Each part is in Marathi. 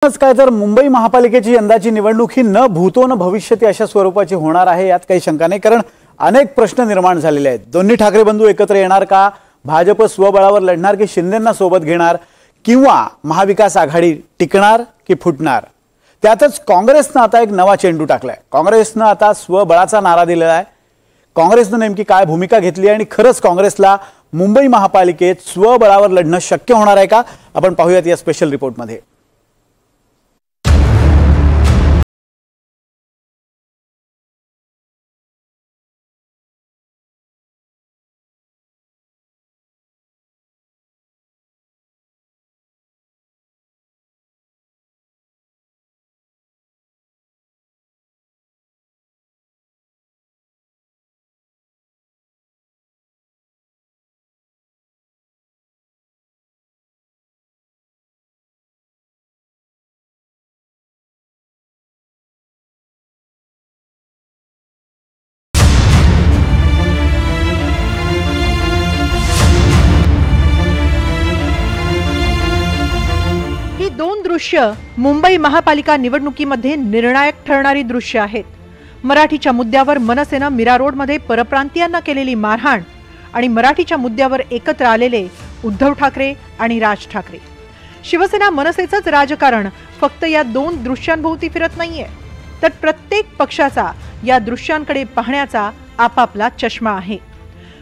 काय तर मुंबई महापालिकेची यंदाची निवडणूक ही न भूतो न भविष्यती अशा स्वरूपाची होणार आहे यात काही शंका नाही। कारण अनेक प्रश्न निर्माण झालेले आहेत। दोन्ही ठाकरे बंधू एकत्र येणार का, भाजप स्वबळावर लढणार की शिंदेंना सोबत घेणार, किंवा महाविकास आघाडी टिकणार की फुटणार। त्यातच काँग्रेसने आता एक नवा चेंडू टाकलाय। काँग्रेसने आता स्वबळाचा नारा दिलेला आहे। काँग्रेसने नेमकी काय भूमिका घेतली आणि खरंच काँग्रेसला मुंबई महापालिकेत स्वबळावर लढणं शक्य होणार आहे का, आपण पाहूयात या स्पेशल रिपोर्टमध्ये। दोन दृश्य मुंबई महापालिका निवडणुकीमध्ये निर्णायक ठरणारी दृश्य आहेत। मराठीच्या मुद्द्यावर मनसेने मीरा रोडमध्ये परप्रांतीयांना केलेली मारहाण आणि मराठीच्या मुद्द्यावर एकत्र आलेले उद्धव ठाकरे आणि राज ठाकरे। शिवसेना मनसेचंच राजकारण फक्त या दोन दृश्यांभोवती फिरत नाहीये, तर प्रत्येक पक्षाचा या दृश्यांकडे पाहण्याचा आपापला चष्मा आहे।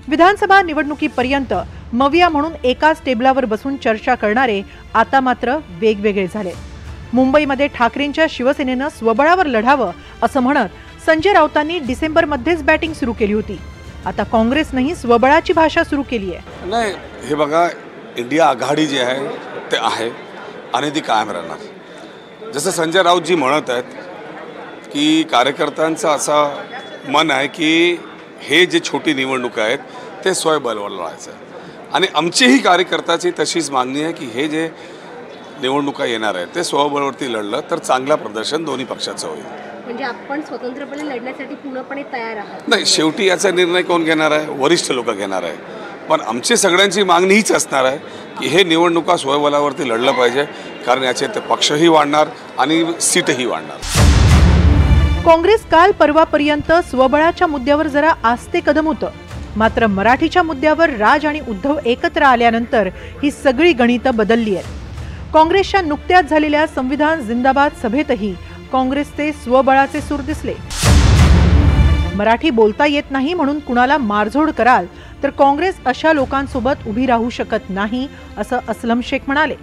विधानसभा निवडणुकीपर्यंत मविया म्हणून एकाच टेबलावर बसून चर्चा करणारे आता मात्र वेगवेगळे झाले। मुंबईमध्ये ठाकरेंच्या शिवसेनेनं स्वबळावर लढावं असं म्हणत संजय राऊतांनी डिसेंबरमध्येच बॅटिंग सुरू केली होती। आता काँग्रेसनेही स्वबळाची भाषा सुरू केली आहे। नाही, हे बघा, इंडिया आघाडी जी आहे ते आहे आणि ती कायम राहणार। जसं संजय राऊतजी म्हणत आहेत की कार्यकर्त्यांचं असं मन आहे की हे जे छोटी निवडणूक आहेत ते स्वबळावर लढायचं, आणि आमचीही कार्यकर्त्याची तशीच मागणी आहे की हे जे निवडणुका येणार आहे ते स्वबळावरती लढलं तर चांगलं प्रदर्शन दोन्ही पक्षाचं होईल। म्हणजे आपण स्वतंत्रपणे लढण्यासाठी पूर्णपणे तयार आहात? नाही, शेवटी याचा निर्णय कोण घेणार आहे? वरिष्ठ लोक घेणार आहे। पण आमची सगळ्यांची मागणी हीच असणार आहे की हे निवडणुका स्वबळावरती लढलं पाहिजे, कारण याचे ते पक्षही वाढणार आणि सीटही वाढणार। काँग्रेस काल परवापर्यंत स्वबळाच्या मुद्द्यावर जरा आस्ते कदम होतं, मात्र मराठीच्या मुद्द्यावर राज आणि उद्धव एकत्र आल्यानंतर ही सगळी गणितं बदलली आहेत। काँग्रेसच्या नुकत्याच झालेल्या संविधान जिंदाबाद सभेतही काँग्रेसचे स्वबळाचे सूर दिसले। मराठी बोलता येत नाही म्हणून कुणाला मारझोड कराल तर काँग्रेस अशा लोकांसोबत उभी राहू शकत नाही असं असलम शेख म्हणाले।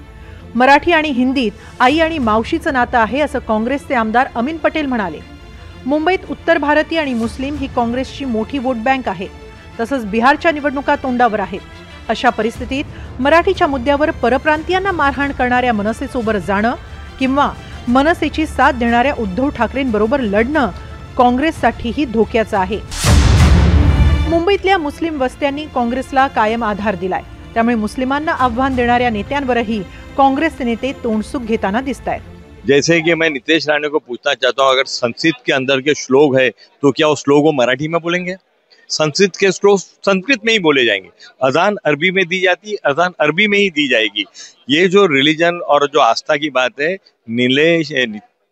मराठी आणि हिंदीत आई आणि मावशीचं नातं आहे असं काँग्रेसचे आमदार अमीन पटेल म्हणाले। मुंबईत उत्तर भारतीय आणि मुस्लिम ही काँग्रेसची मोठी वोट बँक आहे, तसंच बिहारच्या निवडणुका तोंडावर आहेत। अशा परिस्थितीत मराठीच्या मुद्द्यावर परप्रांतीयांना मारहाण करणाऱ्या मनसेसोबत जाणं किंवा मनसेची साथ देणाऱ्या उद्धव ठाकरेंबरोबर लढणं काँग्रेससाठीही धोक्याचं आहे। मुंबईतल्या मुस्लिम वस्त्यांनी काँग्रेसला कायम आधार दिलाय, त्यामुळे मुस्लिमांना आव्हान देणाऱ्या नेत्यांवरही काँग्रेसचे नेते तोंडसुख घेताना दिसतायत। जैसे कि मैं नीतीश राणे को पूछना चाहता हूँ, अगर संसद के अंदर के श्लोक है तो क्या उस श्लोक को मराठी में बोलेंगे? संस्कृत के श्लोक संस्कृत में ही बोले जाएंगे। अजान अरबी में दी जाती है, अजान अरबी में ही दी जाएगी। ये जो रिलीजन और जो आस्था की बात है,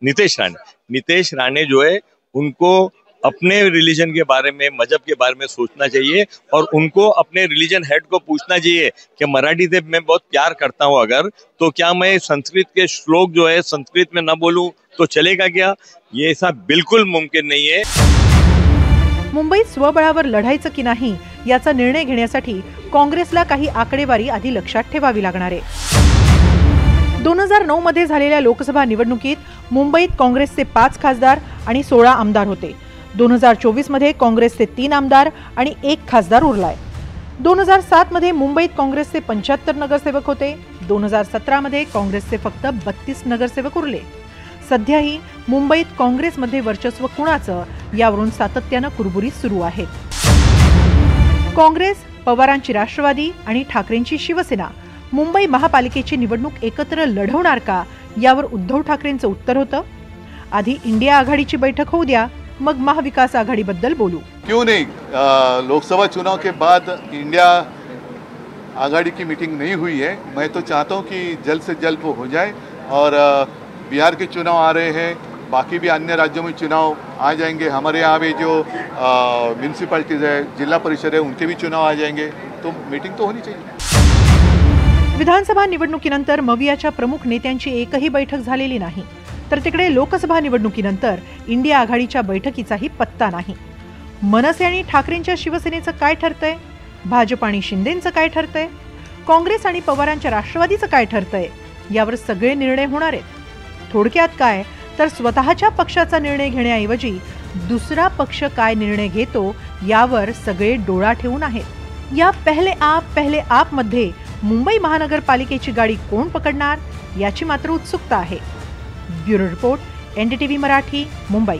नीतीश राणे जो है उनको अपने रिलीजन के बारे में, मजहब के बारे में सोचना चाहिए, और उनको अपने रिलीजन हेड को पूछना चाहिए कि मराठी से मैं बहुत प्यार करता हूँ, अगर तो क्या मैं संस्कृत के श्लोक जो है संस्कृत में न बोलूं तो चलेगा क्या? ये ऐसा बिल्कुल मुमकिन नहीं है। मुंबईत स्वबळावर लढायचं की नाही याचा निर्णय घेण्यासाठी काँग्रेसला काही आकडेवारी आधी लक्षात ठेवावी लागणार आहे। 2009 मध्ये झालेल्या लोकसभा निवडणुकीत मुंबईत काँग्रेसचे 5 खासदार आणि 16 आमदार होते। 2024 मध्ये काँग्रेसचे 3 आमदार आणि 1 खासदार उरलाय। 2007 मध्ये मुंबईत काँग्रेसचे 75 नगरसेवक होते। 2017 मध्ये काँग्रेसचे फक्त 32 नगरसेवक उरले। सध्याही मुंबईत काँग्रेसमध्ये वर्चस्व कुणाचं यावरून सातत्यानं कुरबुरी सुरू आहे। काँग्रेस, पवारांची राष्ट्रवादी आणि ठाकरेंची शिवसेना मुंबई महापालिकेची निवडणूक एकत्र लढवणार का यावर उद्धव ठाकरेंचं उत्तर होतं, आधी इंडिया आघाडीची बैठक होऊ द्या, मग महाविकास आघाडीबद्दल बोलू। क्यों नहीं, लोकसभा चुनाव के बाद इंडिया आघाड़ी की मीटिंग नहीं हुई है। मैं तो चाहता हूं कि जल्द से जल्द वो हो जाए और बिहार के चुनाव आ रहे हैं, बाकी भी अन्य राज्यों में चुनाव आ जाएंगे, हमारे यहाँ भी जो म्यूनसिपैलिटीज़ है, जिला परिषद है, उनके भी चुनाव आ जाएंगे, तो मीटिंग तो होनी चाहिए। विधानसभा निवडणुकीनंतर मवियाच्या प्रमुख नेत्यांची एकही बैठक झालेली नाही, तर तिकडे लोकसभा निवडणुकीनंतर इंडिया आघाडीच्या बैठकीचाही पत्ता नाही। मनसे आणि ठाकरेंच्या शिवसेनेचं काय ठरतंय, भाजप आणि शिंदेंचं काय ठरतंय, काँग्रेस आणि पवारांच्या राष्ट्रवादीचं काय ठरतंय, यावर सगळे निर्णय होणार आहेत। थोडक्यात काय तर स्वतःच्या पक्षाचा निर्णय घेण्याऐवजी दुसरा पक्ष काय निर्णय घेतो यावर सगळे डोळा ठेवून आहेत। या पहले आप मध्ये मुंबई महानगरपालिकेची गाडी कोण पकडणार याची मात्र उत्सुकता आहे। Bureau report, NDTV Marathi, Mumbai.